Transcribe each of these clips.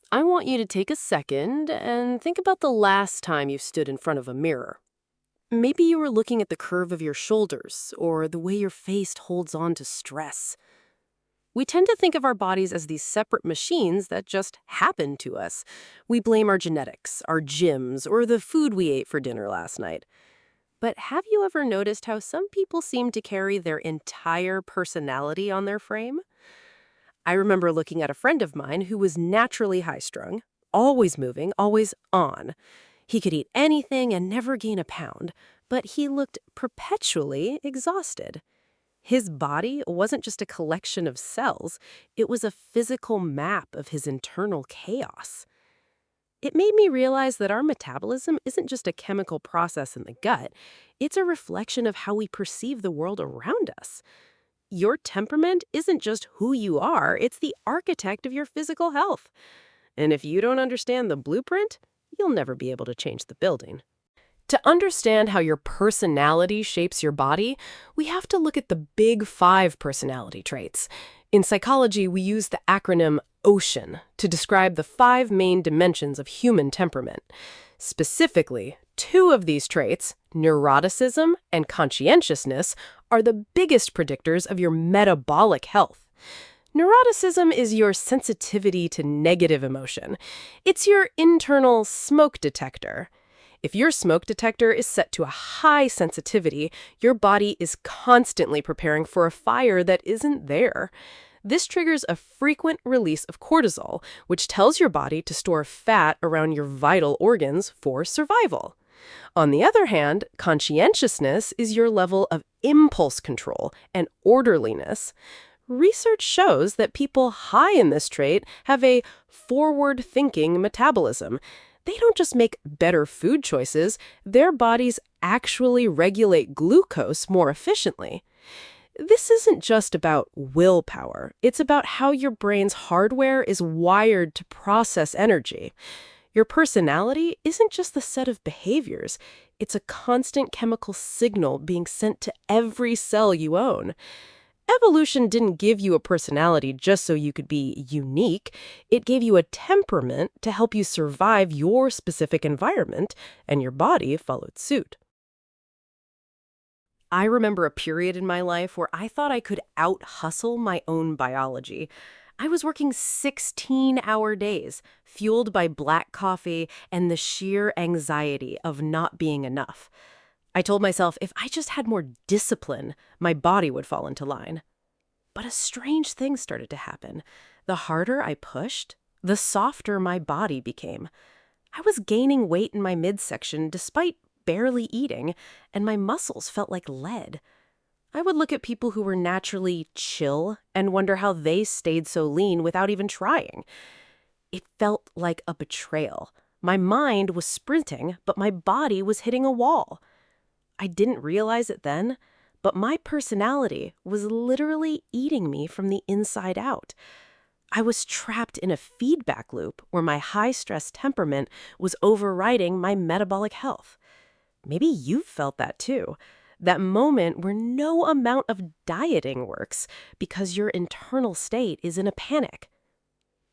I want you to take a second and think about the last time you stood in front of a mirror. Maybe you were looking at the curve of your shoulders or the way your face holds on to stress. We tend to think of our bodies as these separate machines that just happen to us. We blame our genetics, our gyms, or the food we ate for dinner last night. But have you ever noticed how some people seem to carry their entire personality on their frame? I remember looking at a friend of mine who was naturally high-strung, always moving, always on. He could eat anything and never gain a pound, but he looked perpetually exhausted. His body wasn't just a collection of cells, it was a physical map of his internal chaos. It made me realize that our metabolism isn't just a chemical process in the gut, it's a reflection of how we perceive the world around us. Your temperament isn't just who you are, it's the architect of your physical health. And if you don't understand the blueprint, you'll never be able to change the building. To understand how your personality shapes your body, we have to look at the big five personality traits. In psychology, we use the acronym OCEAN to describe the five main dimensions of human temperament. Specifically, two of these traits, neuroticism and conscientiousness, are the biggest predictors of your metabolic health. Neuroticism is your sensitivity to negative emotion. It's your internal smoke detector. If your smoke detector is set to a high sensitivity, your body is constantly preparing for a fire that isn't there. This triggers a frequent release of cortisol, which tells your body to store fat around your vital organs for survival. On the other hand, conscientiousness is your level of impulse control and orderliness. Research shows that people high in this trait have a forward-thinking metabolism. They don't just make better food choices, their bodies actually regulate glucose more efficiently. This isn't just about willpower, it's about how your brain's hardware is wired to process energy. Your personality isn't just the set of behaviors, it's a constant chemical signal being sent to every cell you own. Evolution didn't give you a personality just so you could be unique. It gave you a temperament to help you survive your specific environment, and your body followed suit. I remember a period in my life where I thought I could out-hustle my own biology. I was working 16-hour days, fueled by black coffee and the sheer anxiety of not being enough. I told myself if I just had more discipline, my body would fall into line. But a strange thing started to happen. The harder I pushed, the softer my body became. I was gaining weight in my midsection despite barely eating, and my muscles felt like lead. I would look at people who were naturally chill and wonder how they stayed so lean without even trying. It felt like a betrayal. My mind was sprinting, but my body was hitting a wall. I didn't realize it then, but my personality was literally eating me from the inside out. I was trapped in a feedback loop where my high-stress temperament was overriding my metabolic health. Maybe you've felt that too. That moment where no amount of dieting works because your internal state is in a panic.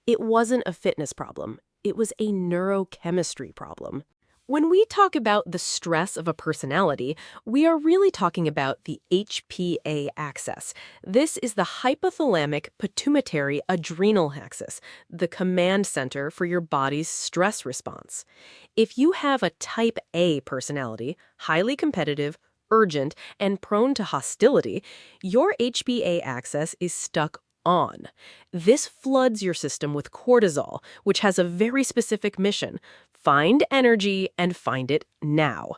It wasn't a fitness problem. It was a neurochemistry problem. When we talk about the stress of a personality, we are really talking about the HPA axis. This is the hypothalamic pituitary adrenal axis, the command center for your body's stress response. If you have a type A personality, highly competitive, urgent, and prone to hostility, your HPA axis is stuck on. This floods your system with cortisol, which has a very specific mission. Find energy and find it now.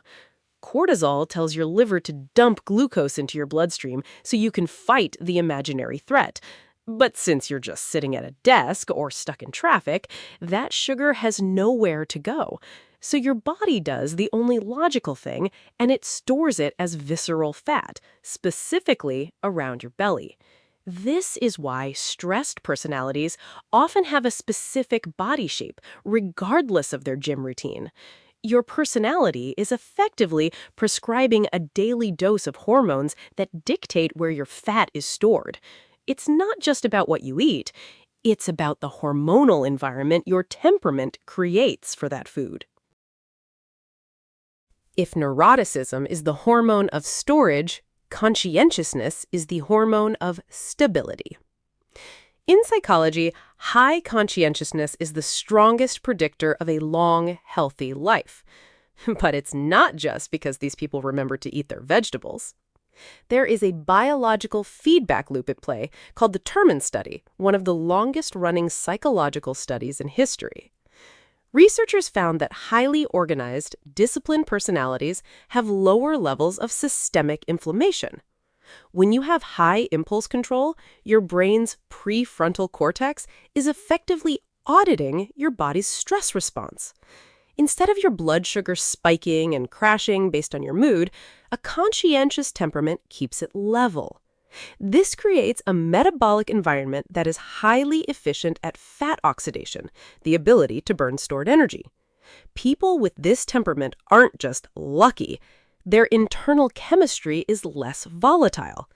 Cortisol tells your liver to dump glucose into your bloodstream so you can fight the imaginary threat. But since you're just sitting at a desk or stuck in traffic, that sugar has nowhere to go. So your body does the only logical thing, and it stores it as visceral fat, specifically around your belly. This is why stressed personalities often have a specific body shape, regardless of their gym routine. Your personality is effectively prescribing a daily dose of hormones that dictate where your fat is stored. It's not just about what you eat. It's about the hormonal environment your temperament creates for that food. If neuroticism is the hormone of storage, conscientiousness is the hormone of stability. In psychology, high conscientiousness is the strongest predictor of a long, healthy life. But it's not just because these people remember to eat their vegetables. There is a biological feedback loop at play called the Temperament study, one of the longest-running psychological studies in history. Researchers found that highly organized, disciplined personalities have lower levels of systemic inflammation. When you have high impulse control, your brain's prefrontal cortex is effectively auditing your body's stress response. Instead of your blood sugar spiking and crashing based on your mood, a conscientious temperament keeps it level. This creates a metabolic environment that is highly efficient at fat oxidation, the ability to burn stored energy. People with this temperament aren't just lucky. Their internal chemistry is less volatile.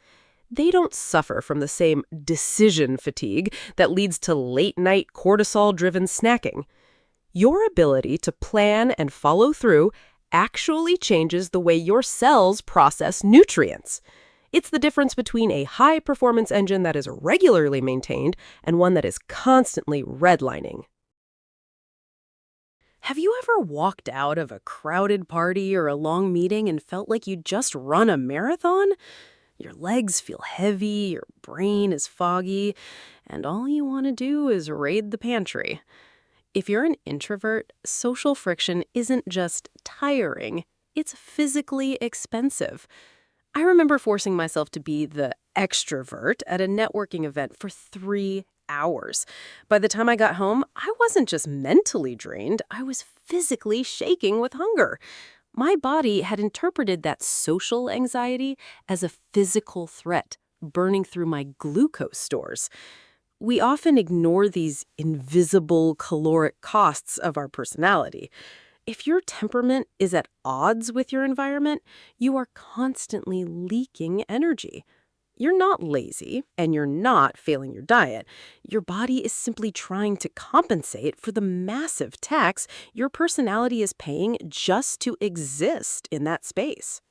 They don't suffer from the same decision fatigue that leads to late-night cortisol-driven snacking. Your ability to plan and follow through actually changes the way your cells process nutrients. It's the difference between a high-performance engine that is regularly maintained and one that is constantly redlining. Have you ever walked out of a crowded party or a long meeting and felt like you'd just run a marathon? Your legs feel heavy, your brain is foggy, and all you want to do is raid the pantry. If you're an introvert, social friction isn't just tiring, it's physically expensive. I remember forcing myself to be the extrovert at a networking event for 3 hours. By the time I got home, I wasn't just mentally drained, I was physically shaking with hunger. My body had interpreted that social anxiety as a physical threat, burning through my glucose stores. We often ignore these invisible caloric costs of our personality. If your temperament is at odds with your environment, you are constantly leaking energy. You're not lazy, and you're not failing your diet. Your body is simply trying to compensate for the massive tax your personality is paying just to exist in that space.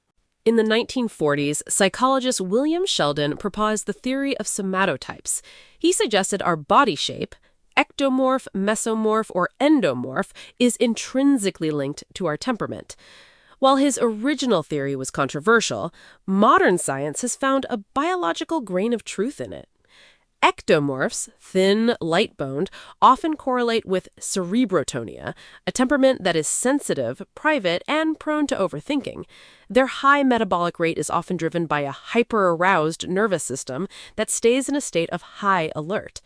In the 1940s, psychologist William Sheldon proposed the theory of somatotypes. He suggested our body shape, ectomorph, mesomorph, or endomorph, is intrinsically linked to our temperament. While his original theory was controversial, modern science has found a biological grain of truth in it. Ectomorphs, thin, light-boned, often correlate with cerebrotonia, a temperament that is sensitive, private, and prone to overthinking. Their high metabolic rate is often driven by a hyper-aroused nervous system that stays in a state of high alert.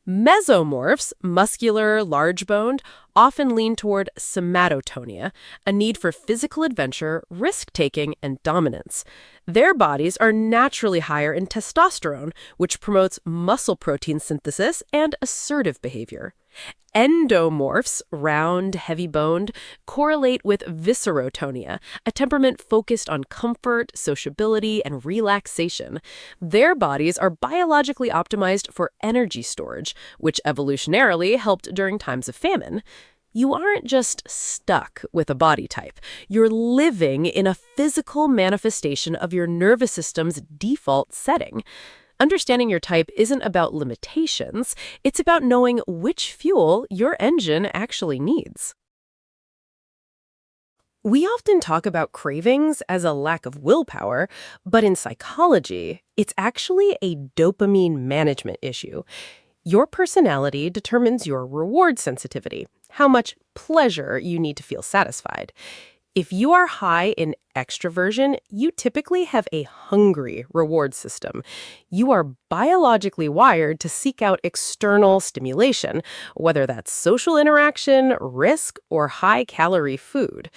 Mesomorphs, muscular, large-boned, often lean toward somatotonia, a need for physical adventure, risk-taking, and dominance. Their bodies are naturally higher in testosterone, which promotes muscle protein synthesis and assertive behavior. Endomorphs, round, heavy-boned, correlate with viscerotonia, a temperament focused on comfort, sociability, and relaxation. Their bodies are biologically optimized for energy storage, which evolutionarily helped during times of famine. You aren't just stuck with a body type. You're living in a physical manifestation of your nervous system's default setting. Understanding your type isn't about limitations, it's about knowing which fuel your engine actually needs. We often talk about cravings as a lack of willpower, but in psychology, it's actually a dopamine management issue. Your personality determines your reward sensitivity, how much pleasure you need to feel satisfied. If you are high in extroversion, you typically have a hungry reward system. You are biologically wired to seek out external stimulation, whether that's social interaction, risk, or high-calorie food.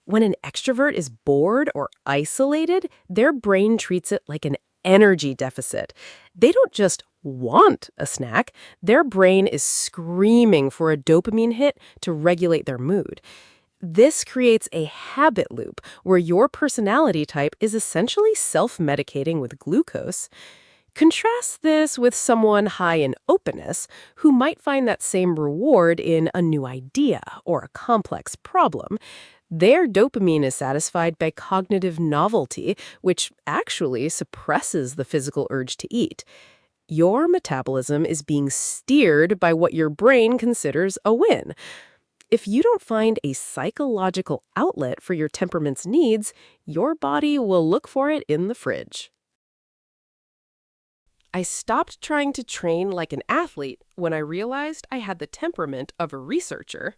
When an extrovert is bored or isolated, their brain treats it like an energy deficit. They don't just want a snack, their brain is screaming for a dopamine hit to regulate their mood. This creates a habit loop where your personality type is essentially self-medicating with glucose. Contrast this with someone high in openness who might find that same reward in a new idea or a complex problem. Their dopamine is satisfied by cognitive novelty, which actually suppresses the physical urge to eat. Your metabolism is being steered by what your brain considers a win. If you don't find a psychological outlet for your temperament's needs, your body will look for it in the fridge. I stopped trying to train like an athlete when I realized I had the temperament of a researcher.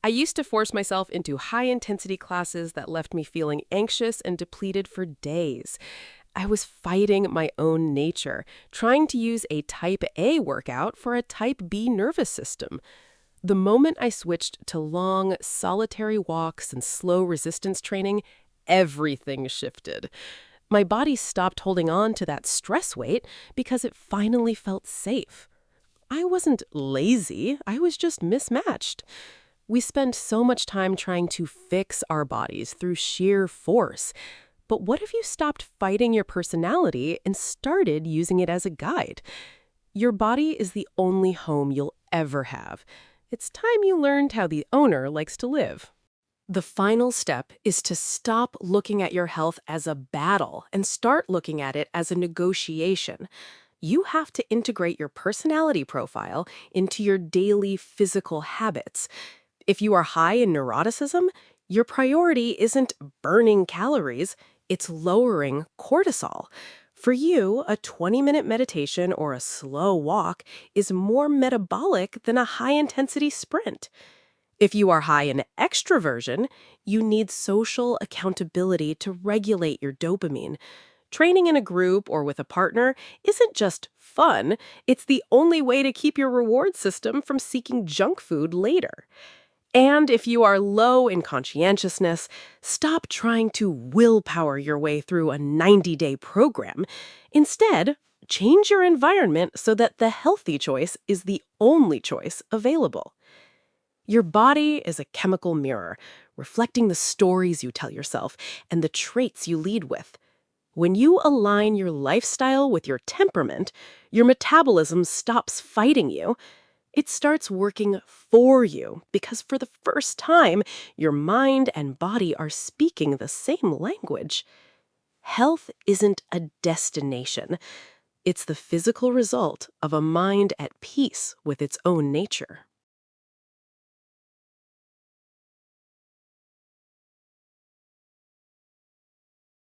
I used to force myself into high-intensity classes that left me feeling anxious and depleted for days. I was fighting my own nature, trying to use a type A workout for a type B nervous system. The moment I switched to long, solitary walks and slow resistance training, everything shifted. My body stopped holding on to that stress weight because it finally felt safe. I wasn't lazy, I was just mismatched. We spend so much time trying to fix our bodies through sheer force. But what if you stopped fighting your personality and started using it as a guide? Your body is the only home you'll ever have. It's time you learned how the owner likes to live. The final step is to stop looking at your health as a battle and start looking at it as a negotiation. You have to integrate your personality profile into your daily physical habits. If you are high in neuroticism, your priority isn't burning calories, it's lowering cortisol. For you, a 20-minute meditation or a slow walk is more metabolic than a high-intensity sprint. If you are high in extroversion, you need social accountability to regulate your dopamine. Training in a group or with a partner isn't just fun, it's the only way to keep your reward system from seeking junk food later. And if you are low in conscientiousness, stop trying to willpower your way through a 90-day program. Instead, change your environment so that the healthy choice is the only choice available. Your body is a chemical mirror, reflecting the stories you tell yourself and the traits you lead with. When you align your lifestyle with your temperament, your metabolism stops fighting you. It starts working for you because for the first time, your mind and body are speaking the same language. Health isn't a destination. It's the physical result of a mind at peace with its own nature.